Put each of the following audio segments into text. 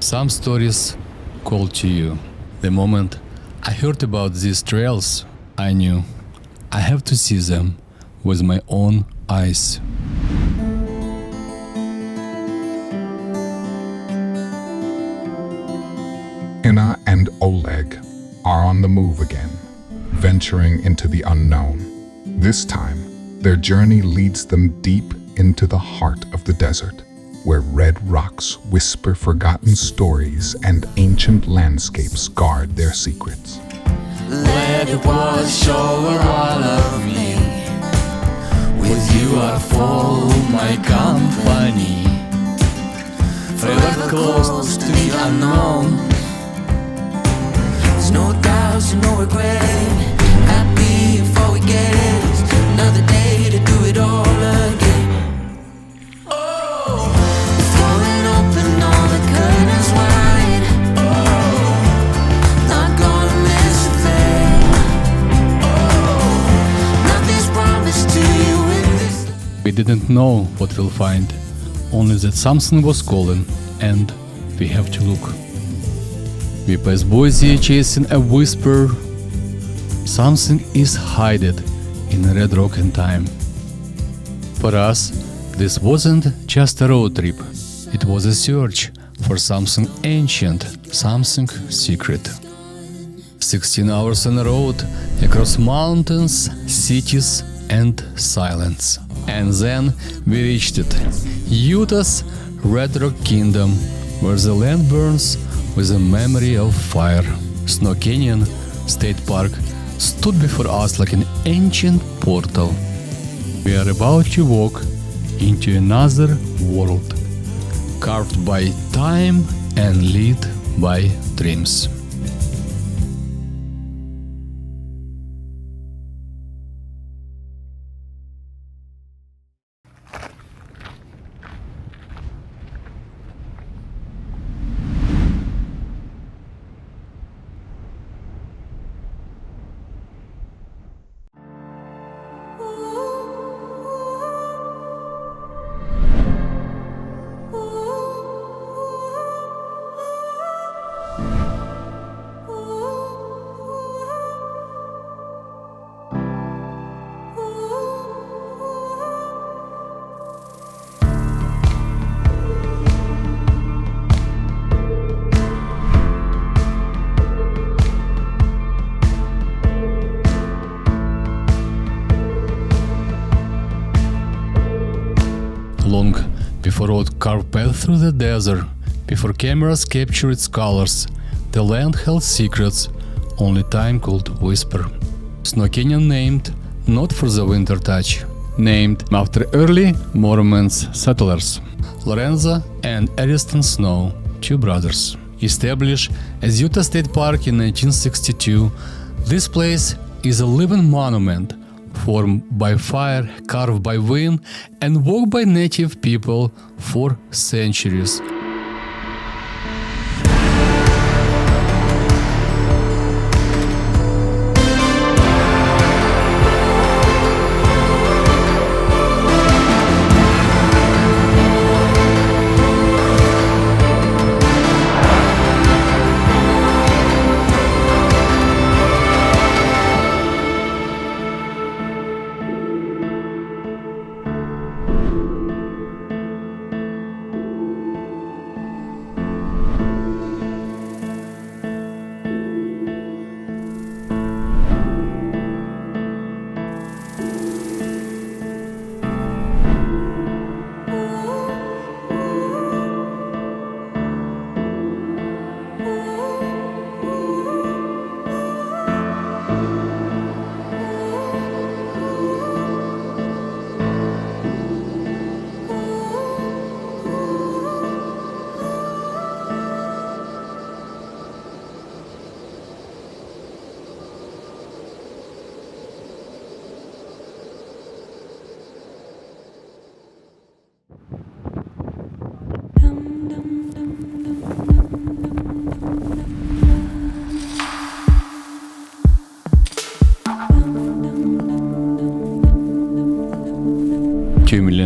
Some stories call to you. The moment I heard about these trails, I knew I have to see them with my own eyes. Inna and Oleg are on the move again, venturing into the unknown. This time, their journey leads them deep into the heart of the desert, where red rocks whisper forgotten stories and ancient landscapes guard their secrets. Let it wash over all of me. With you I fall my company, forever close to the unknown. There's no doubts and no regret. Happy before we get it. Another day to do it all again. Oh, throwing open all the curtains wide. Oh, not gonna miss a thing. Oh, nothing's promised to you in this. We didn't know what we'll find, only that something was calling and we have to look. We pass Boise chasing a whisper. Something is hidden in red rock and time. For us, this wasn't just a road trip. It was a search for something ancient, something secret. 16 hours on the road, across mountains, cities, and silence. And then we reached it. Utah's Red Rock Kingdom, where the land burns with a memory of fire. Snow Canyon State Park stood before us like an ancient portal. We are about to walk into another world, carved by time and lit by dreams. Long before road carved path through the desert, before cameras captured its colors, the land held secrets only time could whisper. Snow Canyon named not for the winter touch, named after early Mormon settlers, Lorenzo and Ariston Snow, two brothers. Established as Utah State Park in 1962, this place is a living monument, formed by fire, carved by wind, and walked by native people for centuries.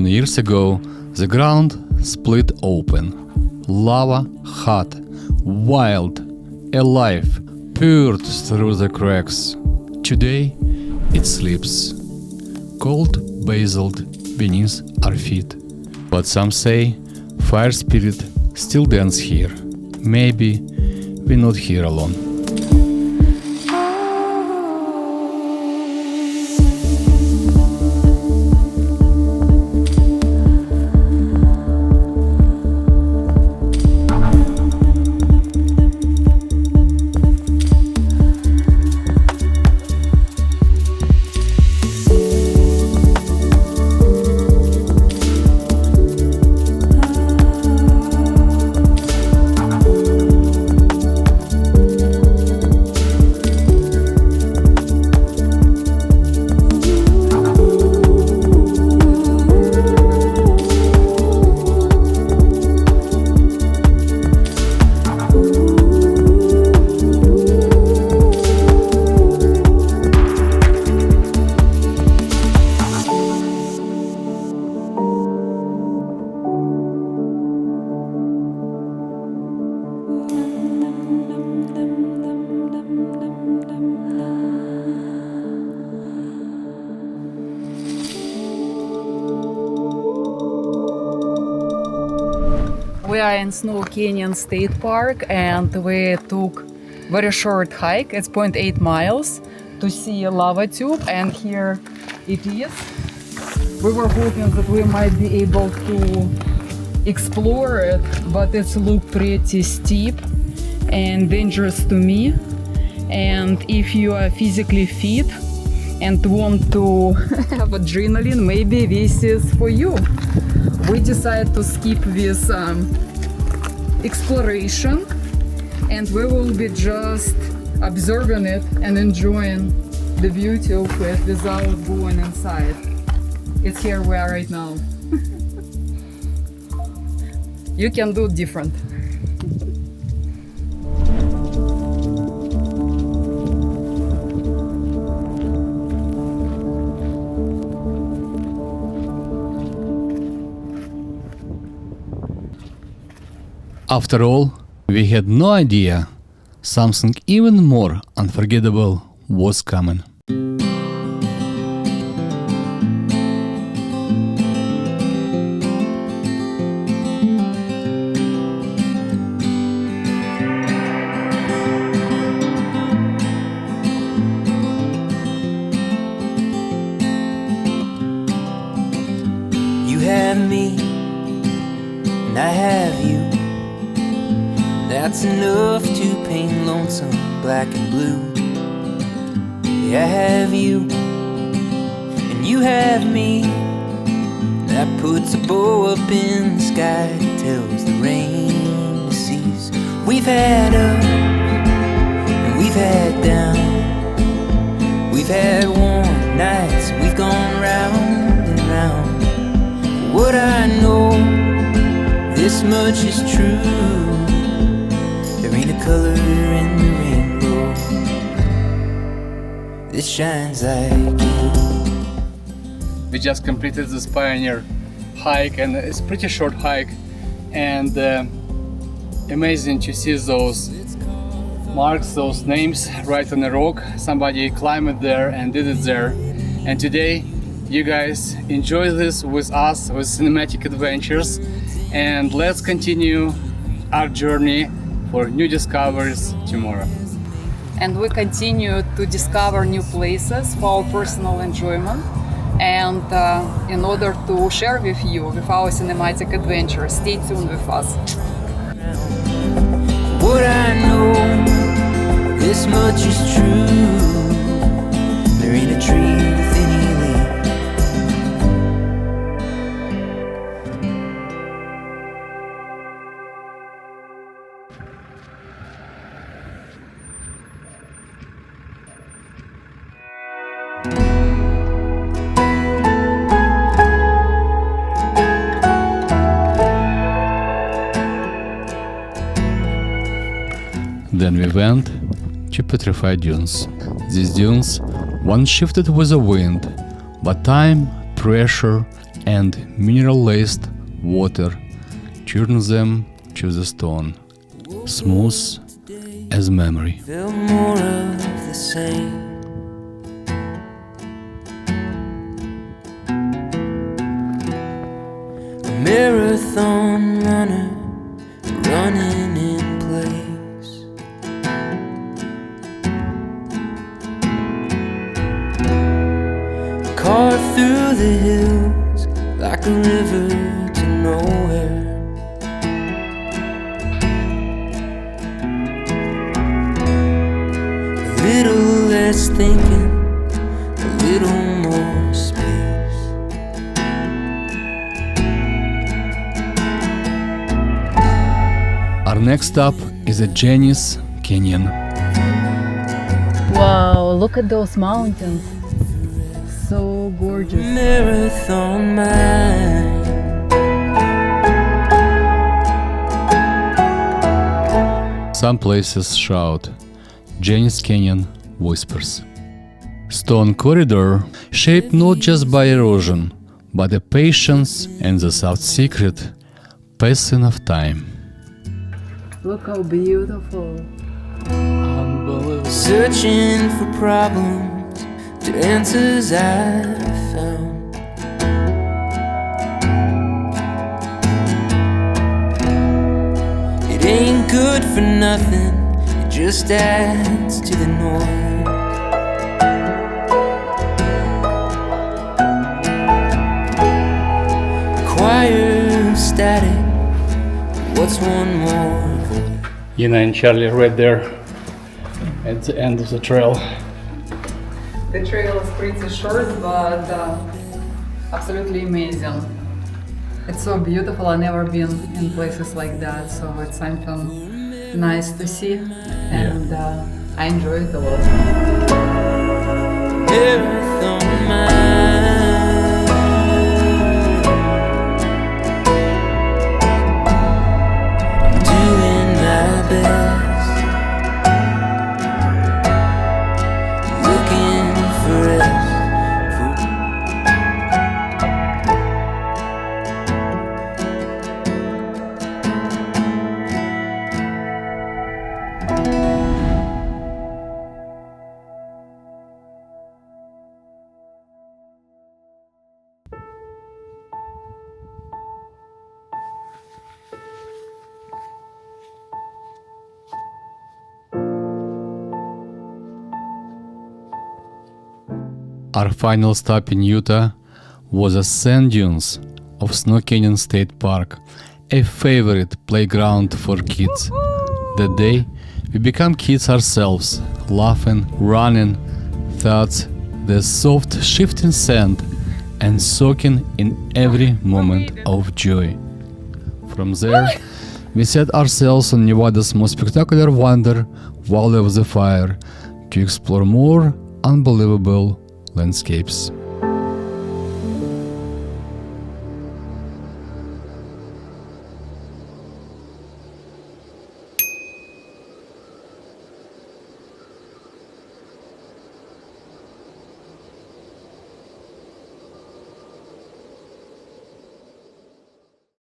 Years ago, the ground split open. Lava, hot, wild, alive, poured through the cracks. Today, it sleeps, cold basalt beneath our feet. But some say fire spirit still dance here. Maybe we're not here alone. We are in Snow Canyon State Park and we took very short hike. It's 0.8 miles to see a lava tube, and here it is. We were hoping that we might be able to explore it, but it's looked pretty steep and dangerous to me. And if you are physically fit and want to have adrenaline, maybe this is for you. We decided to skip this exploration, and we will be just observing it and enjoying the beauty of it without going inside. It's here we are right now. You can do different. After all, we had no idea something even more unforgettable was coming. You have me, and I have you. That's enough to paint lonesome black and blue. Yeah, I have you, and you have me. That puts a bow up in the sky, tells the rain to cease. We've had up, and we've had down. We've had warm nights, we've gone round and round. What I know, this much is true. Color in the rainbow that shines like you. We just completed this pioneer hike, and it's a pretty short hike, and amazing to see those marks, those names right on the rock. Somebody climbed there and did it there, and today you guys enjoy this with us, with cinematic adventures, and let's continue our journey for new discoveries tomorrow. And we continue to discover new places for our personal enjoyment, and in order to share with you with our cinematic adventures. Stay tuned with us. What I know, this much is true. There ain't a tree with any leaf. Then we went to petrified dunes. These dunes once shifted with the wind, but time, pressure, and mineral-laced water turned them to the stone. smooth as memory. Feel more of the same. A marathon runner running in place. Carved through the hills like a river to nowhere. A little less thinking, a little more space. Our next stop is a Janice Canyon. Wow, look at those mountains. So gorgeous. Marathon mind. Some places shout, Janice Canyon whispers. Stone corridor shaped not just by erosion, but the patience and the soft secret passing of time. Look how beautiful. Unbelievable. Searching for problems to answers I've found. It ain't good for nothing, it just adds to the noise. Choir static, what's one more voice? Ina and Charlie right there at the end of the trail. The trail is pretty short, but absolutely amazing. It's so beautiful. I've never been in places like that, so it's something nice to see, and I enjoy it a lot. Marathon mind. Doing my best. Looking for rest. Our final stop in Utah was the sand dunes of Snow Canyon State Park, a favorite playground for kids. That day, we become kids ourselves, laughing, running, thoughts, the soft shifting sand, and soaking in every moment of joy. From there, we set ourselves on Nevada's most spectacular wonder, Valley of the Fire, to explore more unbelievable landscapes.